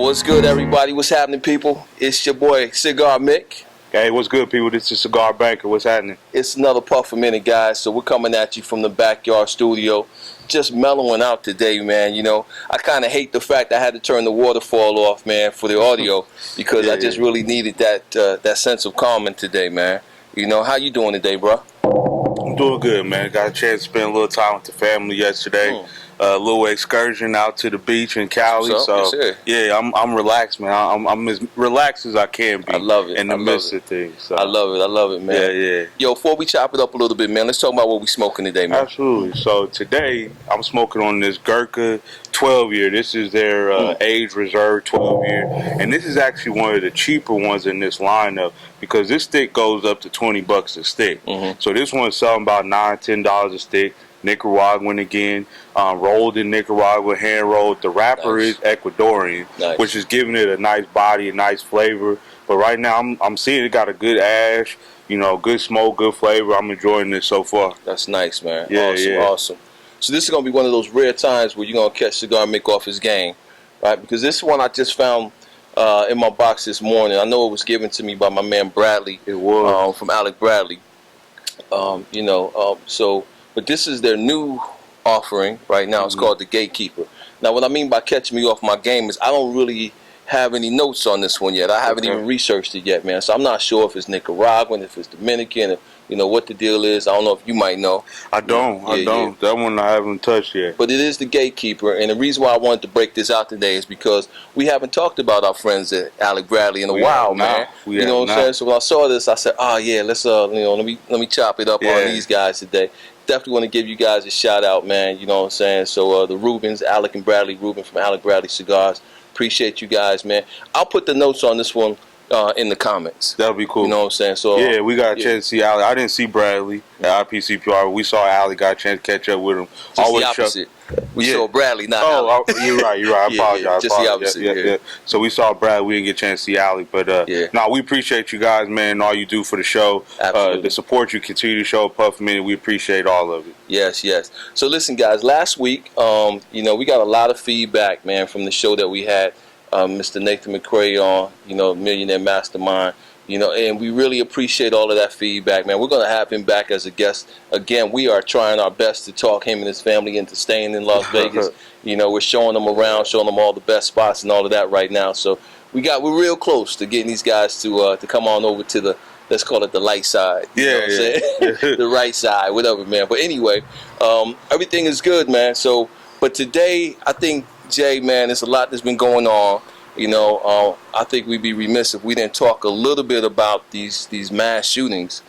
What's good, everybody? What's happening, people? It's your boy, Cigar Mick. Hey, what's good, people? This is Cigar Banker. What's happening? It's another puff a minute, guys. So we're coming at you from the backyard studio. Just mellowing out today, man. You know, I kind of hate the fact I had to turn the waterfall off, man, for the audio because I just really needed that sense of calming today, man. You know, how you doing today, bro? I'm doing good, man. Got a chance to spend a little time with the family yesterday. A little excursion out to the beach in Cali. So yeah, I'm relaxed, man. I'm as relaxed as I can be. I love it. In the midst of things. So. I love it, man. Yeah. Yo, before we chop it up a little bit, man, let's talk about what we smoking today, man. Absolutely. So today I'm smoking on this Gurka 12-year. This is their age reserve 12-year, and this is actually one of the cheaper ones in this lineup because this stick goes up to $20 a stick. So this one's selling about $9-10 a stick. Nicaraguan again, rolled in Nicaragua, hand rolled. The wrapper is Ecuadorian, which is giving it a nice body, a nice flavor. But right now, I'm seeing it got a good ash, you know, good smoke, good flavor. I'm enjoying this so far. That's nice, man. Yeah, awesome. So this is gonna be one of those rare times where you're gonna catch Cigar Mick off his game, right? Because this one I just found in my box this morning. I know it was given to me by my man Bradley. It was from Alec Bradley. But this is their new offering right now. It's called the Gatekeeper. Now, what I mean by catching me off my game is I don't really have any notes on this one yet. I haven't even researched it yet, man. So I'm not sure if it's Nicaraguan, if it's Dominican, if, you know, what the deal is. I don't know if you might know. I don't. That one I haven't touched yet. But it is the Gatekeeper. And the reason why I wanted to break this out today is because we haven't talked about our friends at Alec Bradley in a while, man. You know what I'm saying? So when I saw this, I said, oh, yeah, let's, let me chop it up on these guys today. Definitely want to give you guys a shout out, man. You know what I'm saying? So the Rubens, Alec and Bradley, Ruben from Alec Bradley Cigars. Appreciate you guys, man. I'll put the notes on this one in the comments. That'll be cool. You know what I'm saying? So yeah, we got a chance to see Alec. I didn't see Bradley at IPCPR. We saw Alec. Got a chance to catch up with him. Just the opposite. We saw Bradley, not Alec. You're right. I apologize. Just the opposite. Yeah. So we saw Bradley. We didn't get a chance to see Alec, but we appreciate you guys, man, and all you do for the show. The support you continue to show, Puff Minute. We appreciate all of it. Yes. So listen, guys. Last week, we got a lot of feedback, man, from the show that we had. Mr. Nathan McCray on, Millionaire Mastermind, and we really appreciate all of that feedback, man. We're going to have him back as a guest. Again, we are trying our best to talk him and his family into staying in Las Vegas. We're showing them around, showing them all the best spots and all of that right now. So we're real close to getting these guys to come on over to the, let's call it the light side. The right side, whatever, man. But anyway, everything is good, man. So, but today, I think, Jay, man, there's a lot that's been going on. I think we'd be remiss if we didn't talk a little bit about these mass shootings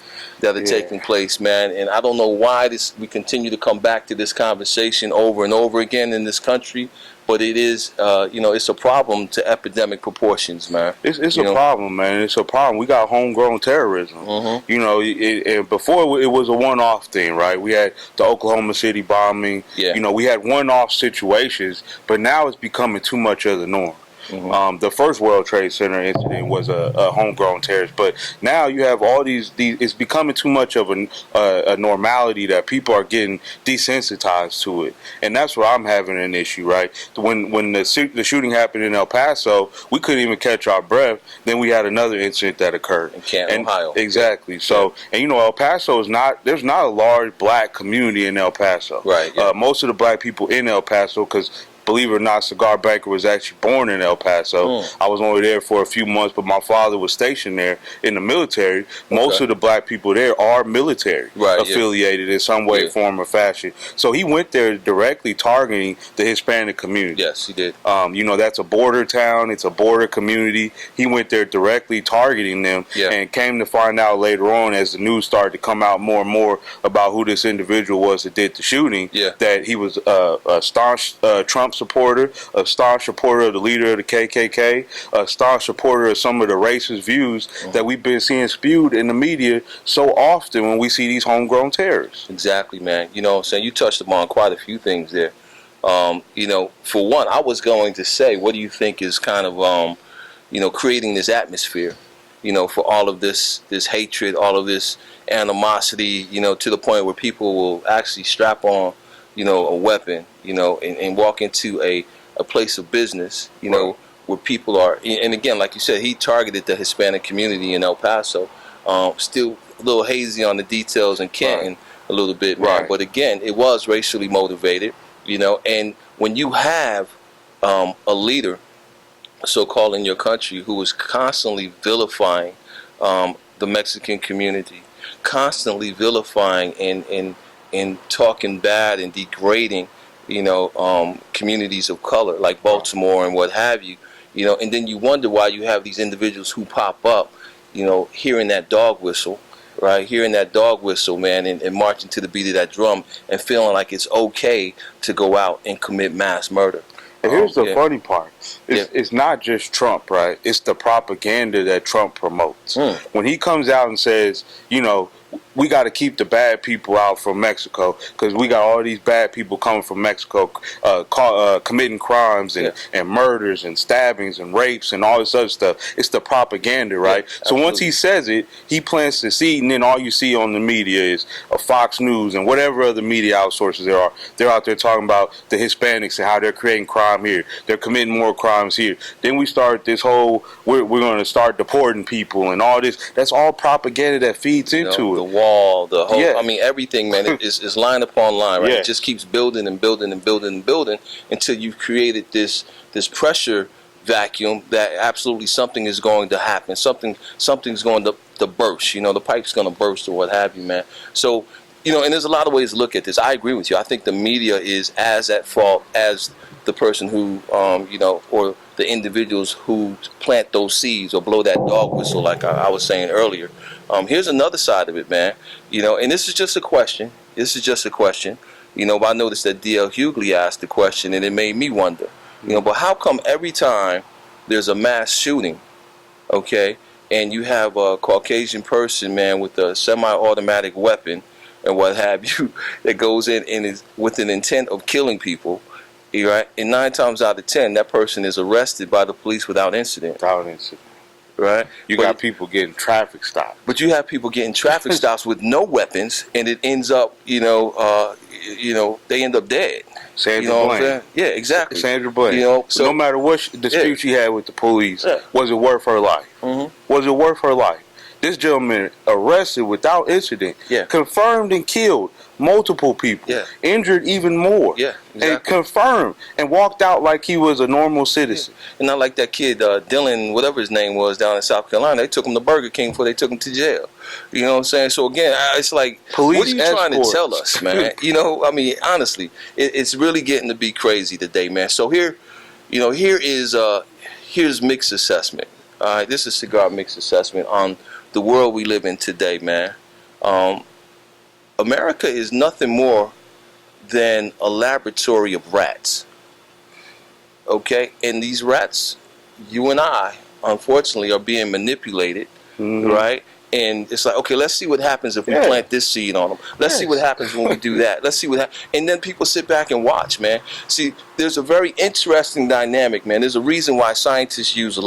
that are taking place, man. And I don't know why we continue to come back to this conversation over and over again in this country, but it is, it's a problem to epidemic proportions, man. It's a problem, man. It's a problem. We got homegrown terrorism. And before it was a one-off thing, right? We had the Oklahoma City bombing. We had one-off situations, but now it's becoming too much of the norm. The first World Trade Center incident was a homegrown terrorist, but now you have all these. It's becoming too much of a normality that people are getting desensitized to it, and that's where I'm having an issue. Right, when the shooting happened in El Paso, we couldn't even catch our breath. Then we had another incident that occurred in Canton, Ohio. Exactly. So, and El Paso is not. There's not a large black community in El Paso. Right. Most of the black people in El Paso, because believe it or not, Cigar Banker was actually born in El Paso. I was only there for a few months, but my father was stationed there in the military. Most of the black people there are military affiliated in some way, form, or fashion. So he went there directly targeting the Hispanic community. Yes, he did. That's a border town. It's a border community. He went there directly targeting them and came to find out later on, as the news started to come out more and more about who this individual was that did the shooting, that he was a staunch Trump supporter, a staunch supporter of the leader of the KKK, a staunch supporter of some of the racist views that we've been seeing spewed in the media so often when we see these homegrown terrorists. Exactly, man. You touched upon quite a few things there. For one, I was going to say, what do you think is kind of, creating this atmosphere, for all of this hatred, all of this animosity, to the point where people will actually strap on, a weapon, and walk into a place of business, where people are, and again, like you said, he targeted the Hispanic community in El Paso. Still a little hazy on the details in Canton, right, a little bit, man. Right. But again, it was racially motivated, you know. And when you have a leader, so-called, in your country who is constantly vilifying the Mexican community, constantly vilifying and talking bad and degrading, you know, communities of color like Baltimore and what have you, you know, and then you wonder why you have these individuals who pop up, you know, hearing that dog whistle, right, hearing that dog whistle, man, and marching to the beat of that drum and feeling like it's okay to go out and commit mass murder. And here's the funny part. It's not just Trump, right? It's the propaganda that Trump promotes. When he comes out and says, you know, we got to keep the bad people out from Mexico because we got all these bad people coming from Mexico committing crimes and murders and stabbings and rapes and all this other stuff. It's the propaganda, right? So once he says it, he plants the seed, and then all you see on the media is Fox News and whatever other media outsources there are. They're out there talking about the Hispanics and how they're creating crime here. They're committing more crimes here. Then we start this whole, we're going to start deporting people and all this. That's all propaganda that feeds into it. The wall, the whole, I mean, everything, man, is line upon line, right? It just keeps building and building and building and building until you've created this pressure vacuum that absolutely something is going to happen. Something's going to burst. You know, the pipe's going to burst or what have you, man. So, you know, and there's a lot of ways to look at this. I agree with you. I think the media is as at fault as the person who, you know, or the individuals who plant those seeds or blow that dog whistle, like I was saying earlier. Here's another side of it, man. You know, and this is just a question. You know, but I noticed that D.L. Hughley asked the question, and it made me wonder. You know, but how come every time there's a mass shooting, okay, and you have a Caucasian person, man, with a semi-automatic weapon and what have you, that goes in and is with an intent of killing people, right? And 9 times out of 10, that person is arrested by the police without incident. Right? You got people getting traffic stops. But you have people getting traffic stops with no weapons, and it ends up, you know, they end up dead. Sandra Bland. Yeah, exactly. Sandra Bland. You know, so no matter what dispute she had with the police, was it worth her life? Was it worth her life? This gentleman arrested without incident, confirmed and killed multiple people, injured even more, and confirmed and walked out like he was a normal citizen. And not like that kid, Dylan, whatever his name was, down in South Carolina. They took him to Burger King before they took him to jail. You know what I'm saying? So again, it's like, police, what are you trying to tell us, man? You know, I mean, honestly, it's really getting to be crazy today, man. So here, you know, here's Mick's assessment. All right, this is Cigar Mick's assessment on the world we live in today, man. America is nothing more than a laboratory of rats. Okay? And these rats, you and I, unfortunately, are being manipulated, right? And it's like, okay, let's see what happens if we plant this seed on them. Let's see what happens when we do that. Let's see what happens. And then people sit back and watch, man. See, there's a very interesting dynamic, man. There's a reason why scientists use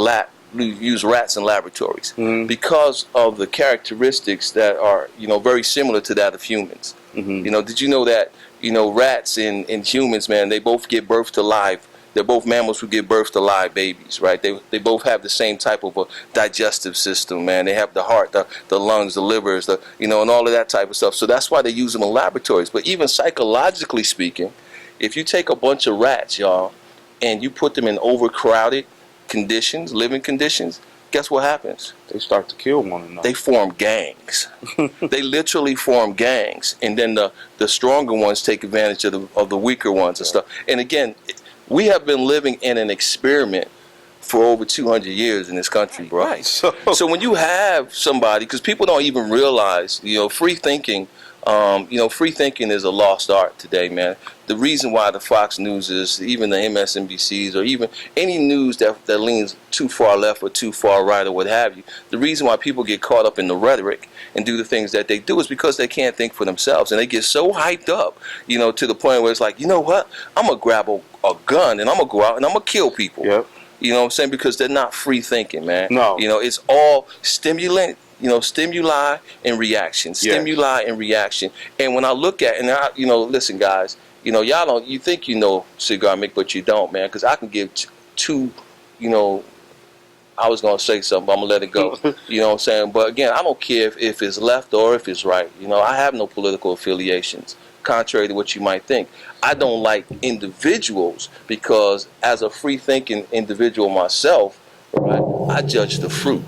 rats in laboratories, because of the characteristics that are, you know, very similar to that of humans. You know, did you know that, you know, rats and humans, man, they both give birth to live. They're both mammals who give birth to live babies, right? They both have the same type of a digestive system, man. They have the heart, the lungs, the livers, you know, and all of that type of stuff. So that's why they use them in laboratories. But even psychologically speaking, if you take a bunch of rats, y'all, and you put them in overcrowded conditions, living conditions, guess what happens? They start to kill one another. They form gangs. They literally form gangs, and then the stronger ones take advantage of the weaker ones and stuff. And again, we have been living in an experiment for over 200 years in this country, bro. Right. So when you have somebody, because people don't even realize, you know, free thinking. Free thinking is a lost art today, man. The reason why the Fox News is, even the MSNBCs, or even any news that leans too far left or too far right or what have you, the reason why people get caught up in the rhetoric and do the things that they do is because they can't think for themselves. And they get so hyped up, you know, to the point where it's like, you know what, I'm going to grab a gun and I'm going to go out and I'm going to kill people. Yep. You know what I'm saying? Because they're not free thinking, man. No. You know, it's all stimulant. You know, stimuli and reaction, stimuli and reaction. And when I look at, you know, listen, guys, you know, you think you know Cigar Mick, but you don't, man, because I can give two I was going to say something, but I'm going to let it go. You know what I'm saying? But again, I don't care if it's left or if it's right. I have no political affiliations, contrary to what you might think. I don't like individuals because as a free-thinking individual myself, right, I judge the fruit.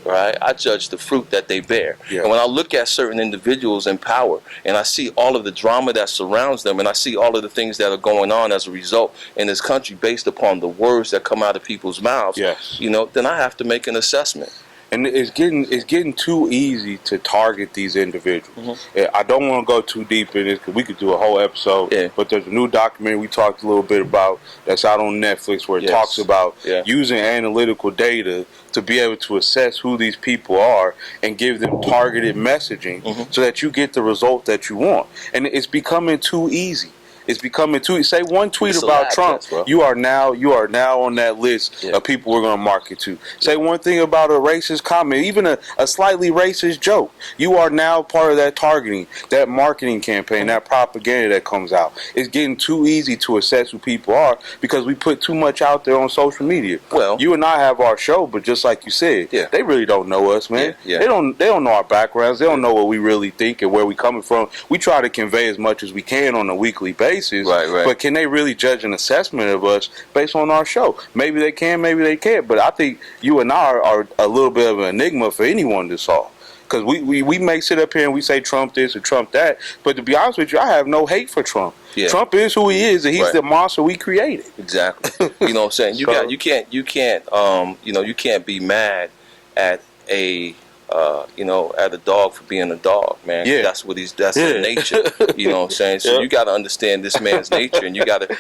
Right, I judge the fruit that they bear. And when I look at certain individuals in power and I see all of the drama that surrounds them and I see all of the things that are going on as a result in this country based upon the words that come out of people's mouths, then I have to make an assessment. And it's getting too easy to target these individuals. I don't want to go too deep in this because we could do a whole episode. But there's a new documentary we talked a little bit about that's out on Netflix where it talks about using analytical data to be able to assess who these people are and give them targeted messaging so that you get the result that you want. And it's becoming too easy. It's becoming too. Say one tweet about Trump, you are now on that list of people we're going to market to. Say one thing about a racist comment, even a slightly racist joke, you are now part of that targeting, that marketing campaign, that propaganda that comes out. It's getting too easy to assess who people are because we put too much out there on social media. Well, you and I have our show, but just like you said, they really don't know us, man. They don't know our backgrounds. They don't know what we really think and where we coming from. We try to convey as much as we can on a weekly basis. Right. But can they really judge an assessment of us based on our show? Maybe they can, maybe they can't. But I think you and I are a little bit of an enigma for anyone to solve. Because we may sit up here and we say Trump this or Trump that. But to be honest with you, I have no hate for Trump. Trump is who he is, and he's the monster we created. Exactly. You know what I'm saying? You can't be mad at at a dog for being a dog, man. That's his nature. You know what I'm saying? So you got to understand this man's nature, and you got to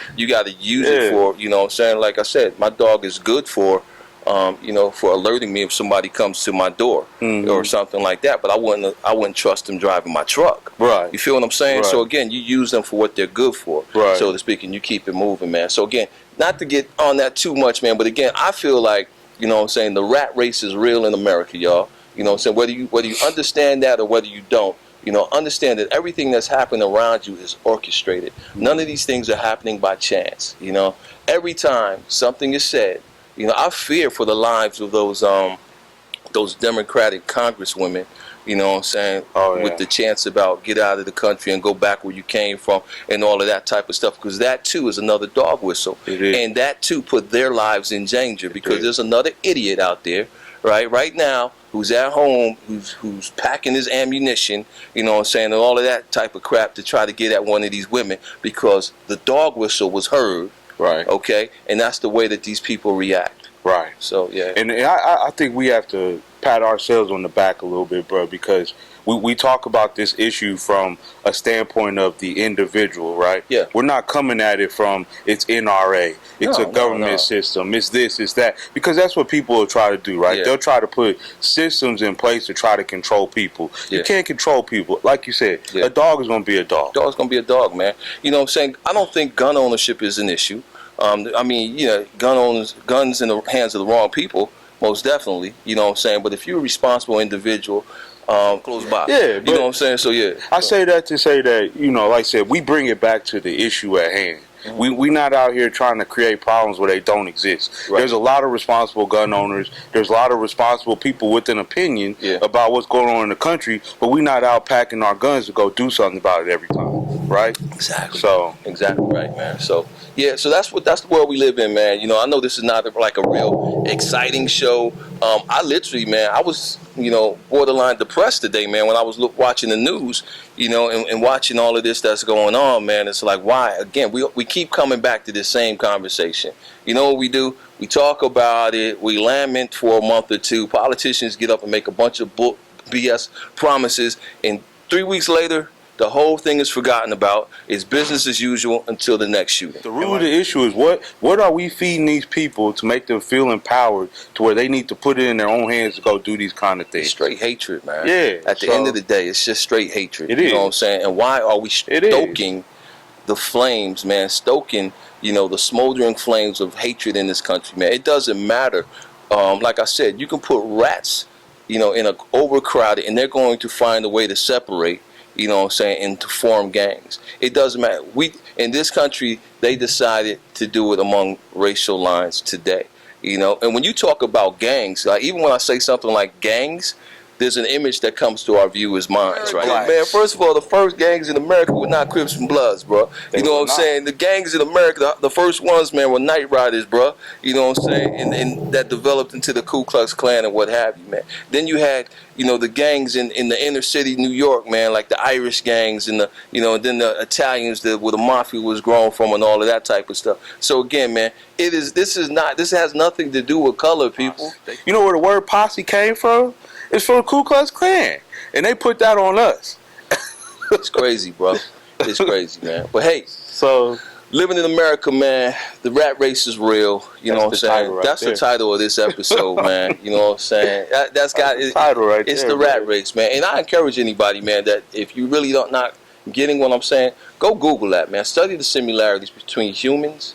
use it for, you know what I'm saying? Like I said, my dog is good for alerting me if somebody comes to my door or something like that. But I wouldn't trust them driving my truck. Right. You feel what I'm saying? Right. So again, you use them for what they're good for, so to speak, and you keep it moving, man. So again, not to get on that too much, man, but again, I feel like, you know what I'm saying, the rat race is real in America, y'all. You know what I'm saying? Whether you understand that or whether you don't, understand that everything that's happening around you is orchestrated. None of these things are happening by chance. Every time something is said, I fear for the lives of those Democratic congresswomen, you know what I'm saying, with the chance about get out of the country and go back where you came from and all of that type of stuff, because that too is another dog whistle. And that too put their lives in danger because there's another idiot out there right now who's at home, who's packing his ammunition, you know what I'm saying, and all of that type of crap to try to get at one of these women because the dog whistle was heard. Right. Okay? And that's the way that these people react. Right. So, yeah. And I think we have to pat ourselves on the back a little bit, bro, because we talk about this issue from a standpoint of the individual, right? Yeah. We're not coming at it from it's NRA, it's a government system, it's this, it's that, because that's what people will try to do, right? Yeah. They'll try to put systems in place to try to control people. Yeah. You can't control people. Like you said, a dog is going to be a dog. Dog's going to be a dog, man. You know what I'm saying? I don't think gun ownership is an issue. Guns in the hands of the wrong people, most definitely, you know what I'm saying? But if you're a responsible individual, close by. Yeah, you know what I'm saying? So, yeah. I say that to say that, like I said, we bring it back to the issue at hand. Mm-hmm. We not out here trying to create problems where they don't exist. Right. There's a lot of responsible gun owners. There's a lot of responsible people with an opinion about what's going on in the country, but we not out packing our guns to go do something about it every time, right? Exactly. So exactly right, man. So yeah, so that's the world we live in, man. I know this is not like a real exciting show. I literally, man, I was borderline depressed today, man, when I was watching the news, and watching all of this that's going on, man. It's like, why? Again, we keep coming back to this same conversation. You know what we do? We talk about it. We lament for a month or two. Politicians get up and make a bunch of BS promises, and 3 weeks later, the whole thing is forgotten about. It's business as usual until the next shooting. The root of the issue is what are we feeding these people to make them feel empowered to where they need to put it in their own hands to go do these kind of things? Straight hatred, man. Yeah. At the end of the day, it's just straight hatred. It is. You know what I'm saying? And why are we stoking the flames, man? Stoking, the smoldering flames of hatred in this country, man. It doesn't matter. Like I said, you can put rats, in an overcrowded, and they're going to find a way to separate. You know what I'm saying, and to form gangs. It doesn't matter. In this country, they decided to do it among racial lines today. You know, and when you talk about gangs, like even when I say something like gangs, there's an image that comes to our viewers' minds, right? Man, first of all, the first gangs in America were not Crips and Bloods, bro. You know what I'm saying? The gangs in America, the first ones, man, were night riders, bro. You know what I'm saying? And that developed into the Ku Klux Klan and what have you, man. Then you had, you know, the gangs in the inner city New York, man, like the Irish gangs and the, you know, and then the Italians where the mafia was grown from and all of that type of stuff. So again, man, this has nothing to do with color, people. You know where the word posse came from? It's from the Ku Klux Klan, and they put that on us. It's crazy, bro. It's crazy, man. But hey, so living in America, man, the rat race is real. You know what I'm saying? That's the title of this episode, man. You know what I'm saying? That's got the title right there. It's the rat race, man. And I encourage anybody, man, that if you really not getting what I'm saying, go Google that, man. Study the similarities between humans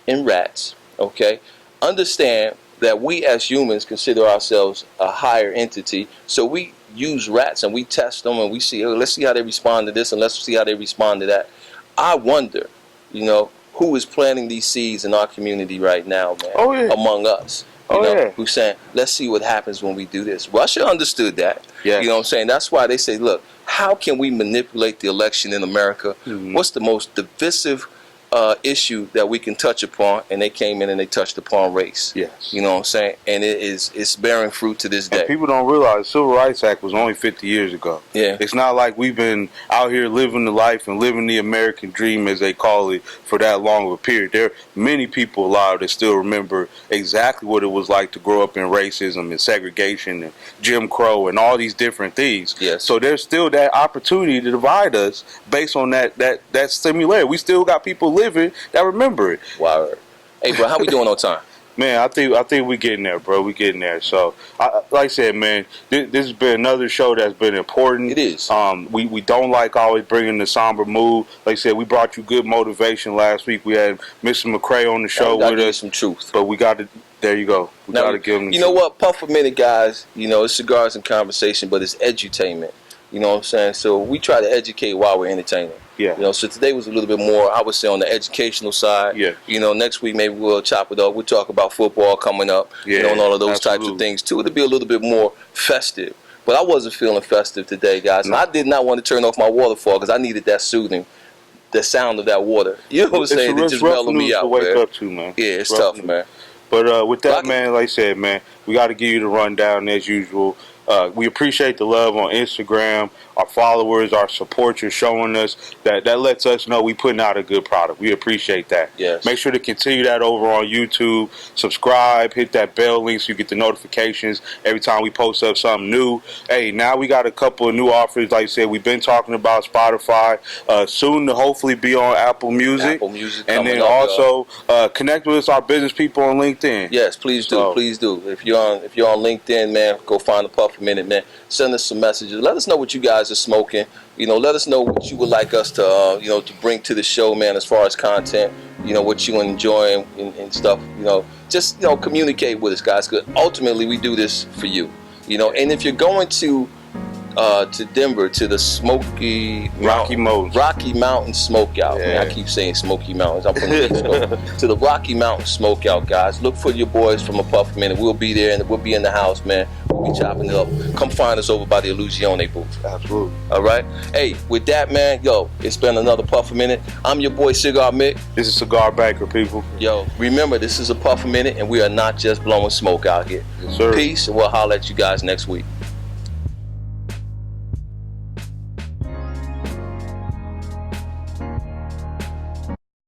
and rats. Okay, understand that we as humans consider ourselves a higher entity, so we use rats and we test them and we see, oh, let's see how they respond to this and let's see how they respond to that. I wonder, you know, who is planting these seeds in our community right now, man, among us. You know, who's saying, let's see what happens when we do this. Russia understood that. You know what I'm saying? That's why they say, look, how can we manipulate the election in America? What's the most divisive issue that we can touch upon? And they came in and they touched upon race. You know what I'm saying? And it's bearing fruit to this day. And people don't realize the Civil Rights Act was only 50 years ago. It's not like we've been out here living the life and living the American dream, as they call it, for that long of a period. There are many people alive that still remember exactly what it was like to grow up in racism and segregation and Jim Crow and all these different things. So there's still that opportunity to divide us based on that similarity. We still got people living that remember it. Wow. Hey, bro, how we doing on time? Man, I think we getting there, bro. We getting there. So, like I said, man, this has been another show that's been important. It is. We don't like always bringing the somber mood. Like I said, we brought you good motivation last week. We had Mr. McCray on the show with us. Some truth. But we got to. There you go. We got to give him. You know what? Puff a minute, guys. You know, it's Cigars and Conversation, but it's edutainment. You know what I'm saying? So we try to educate while we're entertaining. You know, so today was a little bit more, I would say, on the educational side. You know, next week maybe we'll chop it up. We'll talk about football coming up. You know, and all of those types of things too. It'll be a little bit more festive. But I wasn't feeling festive today, guys. And I did not want to turn off my waterfall because I needed that soothing, the sound of that water. You know what I'm saying? It just mellowed me out, to wake up to, man. Yeah, it's tough, man. But with that, man, like I said, man, we got to give you the rundown as usual. We appreciate the love on Instagram, our followers, our support you're showing us. That lets us know we putting out a good product. We appreciate that. Make sure to continue that over on YouTube. Subscribe, hit that bell link so you get the notifications every time we post up something new. Hey, now we got a couple of new offers. Like I said, we've been talking about Spotify. Soon to hopefully be on Apple Music. And then also connect with us, our business people on LinkedIn. Yes, please do. Please do. If you're on LinkedIn, man, go find the Puff a Minute, man. Send us some messages. Let us know what you guys are smoking. You know, let us know what you would like us to, you know, to bring to the show, man, as far as content. You know, what you enjoy and stuff. You know, just, you know, communicate with us, guys, because ultimately we do this for you. You know, and if you're going to Denver, to the Rocky Mountain Smokeout. Man, I keep saying Smoky Mountains. I'm from the East Coast. To the Rocky Mountain Smokeout, guys. Look for your boys from a Puff a Minute. We'll be there and we'll be in the house, man. We'll be chopping it up. Come find us over by the Illusione booth. Absolutely. All right. Hey, with that, man, yo, it's been another Puff a Minute. I'm your boy Cigar Mick. This is Cigar Banker, people. Yo, remember, this is a Puff a Minute, and we are not just blowing smoke out here. Yes, sir. Peace, and we'll holler at you guys next week.